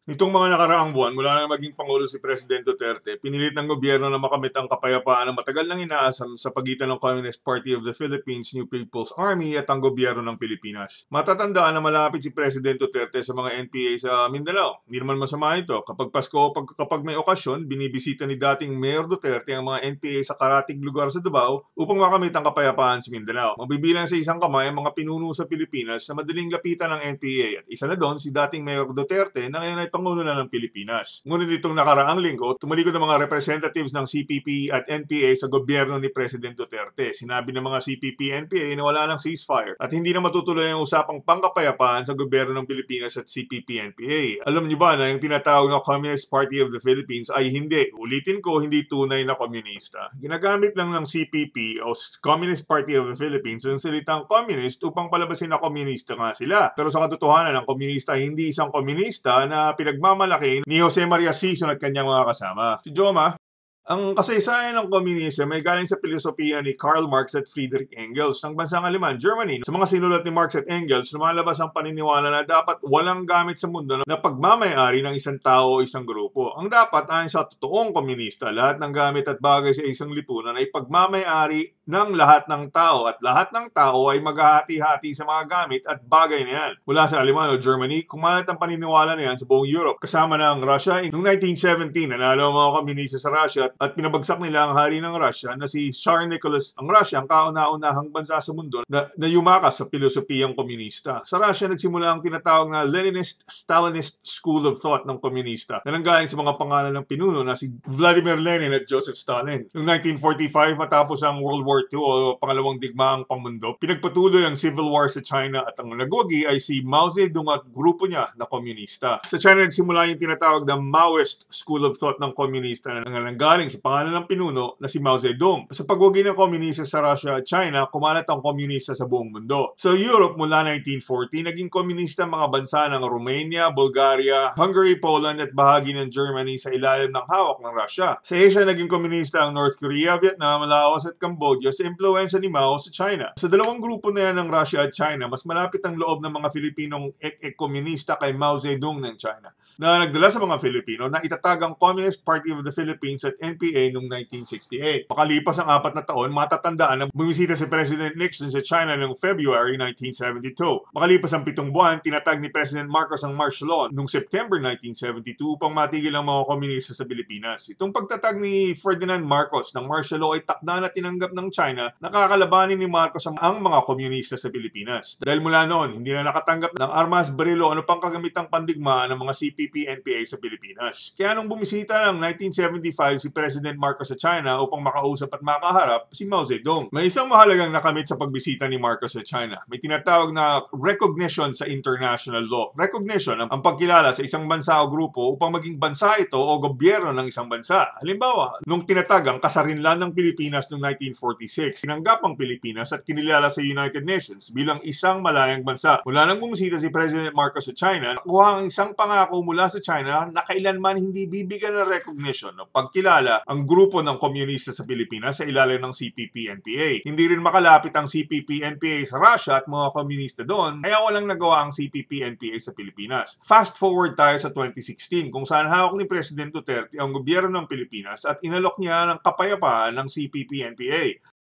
Nitong mga nakaraang buwan, mula nang maging Pangulo si Presidente Duterte, pinilit ng gobyerno na makamit ang kapayapaan na matagal nang inaasam sa pagitan ng Communist Party of the Philippines, New People's Army at ang gobyerno ng Pilipinas. Matatandaan na malapit si Presidente Duterte sa mga NPA sa Mindanao. Hindi naman masama ito. Kapag Pasko o kapag may okasyon, binibisita ni dating Mayor Duterte ang mga NPA sa karatig lugar sa Davao upang makamit ang kapayapaan sa Mindanao. Mabibilang sa isang kamay ang mga pinuno sa Pilipinas na madaling lapitan ng NPA at isa na doon si dating Mayor Duterte na ngayon ay Pangulo na ng Pilipinas. Ngunit itong nakaraang linggo, tumalikod ang mga representatives ng CPP at NPA sa gobyerno ni President Duterte. Sinabi ng mga CPP-NPA na wala ng ceasefire at hindi na matutuloy ang usapang pangkapayapaan sa gobyerno ng Pilipinas at CPP-NPA. Alam niyo ba na yung tinatawag na Communist Party of the Philippines ay hindi, ulitin ko, hindi tunay na komunista. Ginagamit lang ng CPP o Communist Party of the Philippines ang salitang communist upang palabasin na komunista nga sila. Pero sa katotohanan, ang komunista ay hindi isang komunista na pinagmamalaki ni Jose Maria Sison at kanyang mga kasama. Si Joma, ang kasaysayan ng komunismo ay galing sa filosofiya ni Karl Marx at Friedrich Engels ng bansang Aleman, Germany. Sa mga sinulat ni Marx at Engels, lumalabas ang paniniwala na dapat walang gamit sa mundo na pagmamayari ng isang tao o isang grupo. Ang dapat ayon sa totoong komunista, lahat ng gamit at bagay sa isang lipunan ay pagmamayari ng lahat ng tao at lahat ng tao ay maghahati-hati sa mga gamit at bagay na yan. Mula sa Aleman o Germany, kumalat ang paniniwala na yan sa buong Europe. Kasama na ang Russia. Noong 1917, nanalo ang mga komunista sa Russia at pinabagsak nila ang hari ng Russia na si Tsar Nicholas. Ang Russia, ang kauna-unahang bansa sa mundo na yumakap sa filosofiyang komunista. Sa Russia, nagsimula ang tinatawag na Leninist-Stalinist School of Thought ng komunista na nanggaling sa mga pangalan ng pinuno na si Vladimir Lenin at Joseph Stalin. Noong 1945, matapos ang World War II o pangalawang digmaang pangmundo, pinagpatuloy ang Civil War sa China at ang nagwagi ay si Mao Zedong at grupo niya na komunista. Sa China, nagsimula yung tinatawag na Maoist School of Thought ng komunista na nanggaling sa pangalan ng pinuno na si Mao Zedong. Sa pagwagi ng komunista sa Russia at China, kumalat ang komunista sa buong mundo. Sa Europe, mula 1940, naging komunista ang mga bansa ng Romania, Bulgaria, Hungary, Poland at bahagi ng Germany sa ilalim ng hawak ng Russia. Sa Asia, naging komunista ang North Korea, Vietnam, Laos at Cambodia sa impluensya ni Mao sa China. Sa dalawang grupo na yan ng Russia at China, mas malapit ang loob ng mga Filipinong komunista kay Mao Zedong ng China na nagdala sa mga Filipino na itatag ang Communist Party of the Philippines at NPA noong 1968. Makalipas ang 4 na taon, matatandaan na bumisita si President Nixon sa China noong February 1972. Makalipas ang 7 buwan, tinatag ni President Marcos ang martial law noong September 1972 upang matigil ang mga komunista sa Pilipinas. Itong pagtatag ni Ferdinand Marcos ng martial law ay takda na tinanggap ng China na kakalabanin ni Marcos ang mga komunista sa Pilipinas. Dahil mula noon, hindi na nakatanggap ng armas, barilo o ano pang kagamitang pandigma ng mga CPP-NPA sa Pilipinas. Kaya nung bumisita ng 1975 si President Marcos sa China upang makausap at makaharap si Mao Zedong. May isang mahalagang nakamit sa pagbisita ni Marcos sa China. May tinatawag na recognition sa international law. Recognition ang pagkilala sa isang bansa o grupo upang maging bansa ito o gobyerno ng isang bansa. Halimbawa, nung tinatag ang kasarinlan ng Pilipinas noong 1946, tinanggap ang Pilipinas at kinilala sa United Nations bilang isang malayang bansa. Mula nang bumisita si President Marcos sa China, nakuha ang isang pangako mula sa China na kailanman hindi bibigyan ng recognition o pagkilala ang grupo ng komunista sa Pilipinas sa ilalim ng CPP-NPA. Hindi rin makalapit ang CPP-NPA sa Russia at mga komunista doon, kaya walang nagawa ang CPP-NPA sa Pilipinas. Fast forward tayo sa 2016 kung saan hawak ni President Duterte ang gobyerno ng Pilipinas at inalok niya ng kapayapaan ng CPP-NPA.